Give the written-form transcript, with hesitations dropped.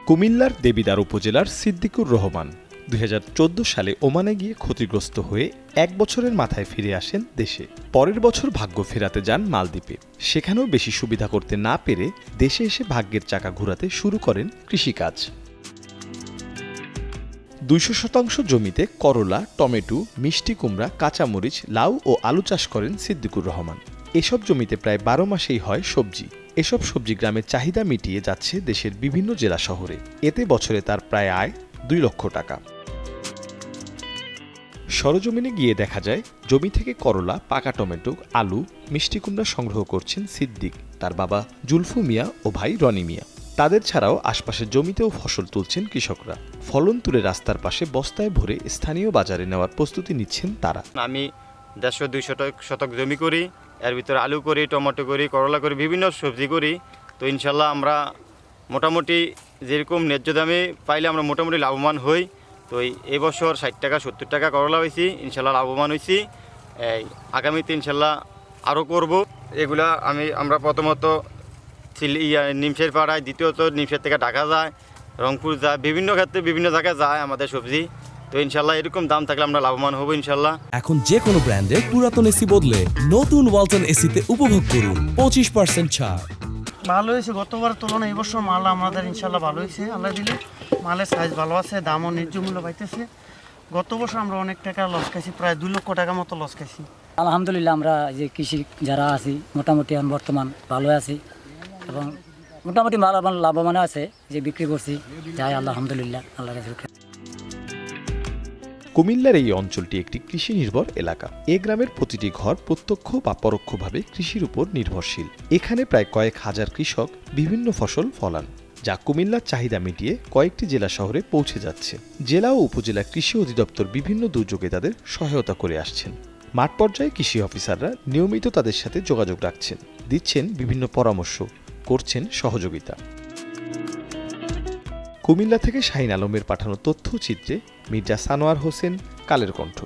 কুমিল্লার দেবিদ্বার উপজেলার সিদ্দিকুর রহমান ২০১৪ সালে ওমানে গিয়ে ক্ষতিগ্রস্ত হয়ে ১ বছরের মাথায় ফিরে আসেন দেশে। পরের বছর ভাগ্য ফেরাতে যান মালদ্বীপে। সেখানেও বেশি সুবিধা করতে না পেরে দেশে এসে ভাগ্যের চাকা ঘুরাতে শুরু করেন কৃষিকাজ। ২০০% জমিতে করলা, টমেটো, মিষ্টি কুমড়া, কাঁচামরিচ, লাউ ও আলু চাষ করেন সিদ্দিকুর রহমান। এসব জমিতে প্রায় ১২ মাসেই হয় সবজি। এসব সবজি গ্রামের চাহিদা মিটিয়ে যাচ্ছে দেশের বিভিন্ন জেলা শহরে। এতে বছরে তার প্রায় আয় ২ লক্ষ টাকা। সরজমিনে গিয়ে দেখা যায় জমি থেকে করলা, পাকা টমেটো, আলু, মিষ্টি কুমড়া সংগ্রহ করছেন সিদ্দিক, তার বাবা জুলফু মিয়া ও ভাই রনি মিয়া। তাদের ছাড়াও আশপাশের জমিতেও ফসল তুলছেন কৃষকরা। ফলন তুলে রাস্তার পাশে বস্তায় ভরে স্থানীয় বাজারে নেওয়ার প্রস্তুতি নিচ্ছেন তারা। আমি ১৫০-২০০ শতক জমি করি, এর ভিতরে আলু করি, টমেটো করি, করলা করি, বিভিন্ন সবজি করি। তো ইনশাল্লাহ আমরা মোটামুটি যেরকম ন্যায্য দামে পাইলে আমরা মোটামুটি লাভবান হই। তো এই বছর ৬০ টাকা ৭০ টাকা করলা হয়েছি, ইনশাল্লাহ লাভবান হয়েছি। আগামীতে ইনশাল্লাহ আরও করব। এগুলা আমরা প্রথমত নিমসের পাড়ায়, দ্বিতীয়ত নিমসের থেকে ঢাকা যায়, রংপুর যায়, বিভিন্ন ক্ষেত্রে বিভিন্ন জায়গায় যায় আমাদের সবজি। তো ইনশাল্লাহ এরকম দাম থাকলে আমরা লাভবান হব ইনশাল্লাহ। এখন যে কোনো ব্র্যান্ডের পুরাতন এসি বদলে নতুন ওয়ালটন এসিতে উপভোগ করুন 25% ছাড়। ভালো হয়েছে, গতবার তুলনায় এবছর মাল আমাদের ইনশাল্লাহ ভালো হয়েছে। আল্লাহ দিলে মালের সাইজ ভালো আছে, দামও ন্যায্য মূল্য পাইতেছে। গত বছর আমরা অনেক টাকা লস খাইছি, প্রায় ২ লক্ষ টাকা মতো লস খাইছি। আলহামদুলিল্লাহ আমরা যে কৃষি যারা আছি মোটামুটি এখন বর্তমান ভালো আছি এবং মোটামুটি মাল লাভবান আছে যে বিক্রি করছি, যাই আলহামদুলিল্লাহ আল্লাহ কাছে। কুমিল্লার এই অঞ্চলটি একটি কৃষি নির্ভর এলাকা। এ গ্রামের প্রতিটি ঘর প্রত্যক্ষ বা পরোক্ষভাবে কৃষির উপর নির্ভরশীল। এখানে প্রায় কয়েক হাজার কৃষক বিভিন্ন ফসল ফলান, যা কুমিল্লার চাহিদা মিটিয়ে কয়েকটি জেলা শহরে পৌঁছে যাচ্ছে। জেলা ও উপজেলা কৃষি অধিদপ্তর বিভিন্ন দুর্যোগে তাদের সহায়তা করে আসছেন। মাঠ পর্যায়ে কৃষি অফিসাররা নিয়মিত তাদের সাথে যোগাযোগ রাখছেন, দিচ্ছেন বিভিন্ন পরামর্শ, করছেন সহযোগিতা। কুমিল্লা থেকে শাহিন আলমের পাঠানো তথ্যচিত্রে মির্জা সানোয়ার হোসেন, কালের কণ্ঠ।